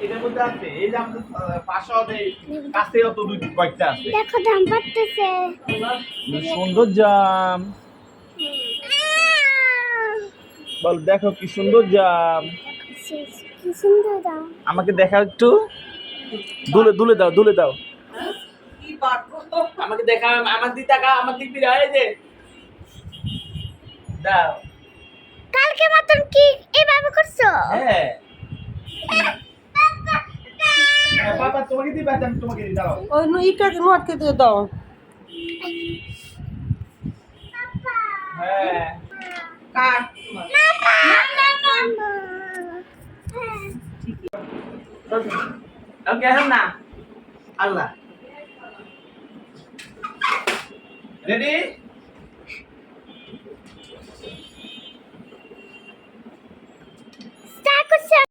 এটার মধ্যে আছে এই যে আমাদের পাশে হবে কাছে অত দুই কয়েকটা আছে। দেখো দাম পাচ্ছে সুন্দর জাম বল, দেখো কি সুন্দর জাম। কি সুন্দর দাম। আমাকে দেখাও একটু, দুলে দুলে দাও, দুলে দাও আমাকে দেখা, আমার দিক টাকা, আমার দিক দিয়ে এই যে দাও। কালকে মতন কি এইভাবে করছো? হ্যাঁ বাবা তোমাকে দিই, বাবা আমি তোমাকে দিই, দাও। ওই ইটাকে নোটকে দিয়ে দাও। হ্যাঁ কার ওকে এখন না আল্লাহ রেডি। স্টার্ট করছো?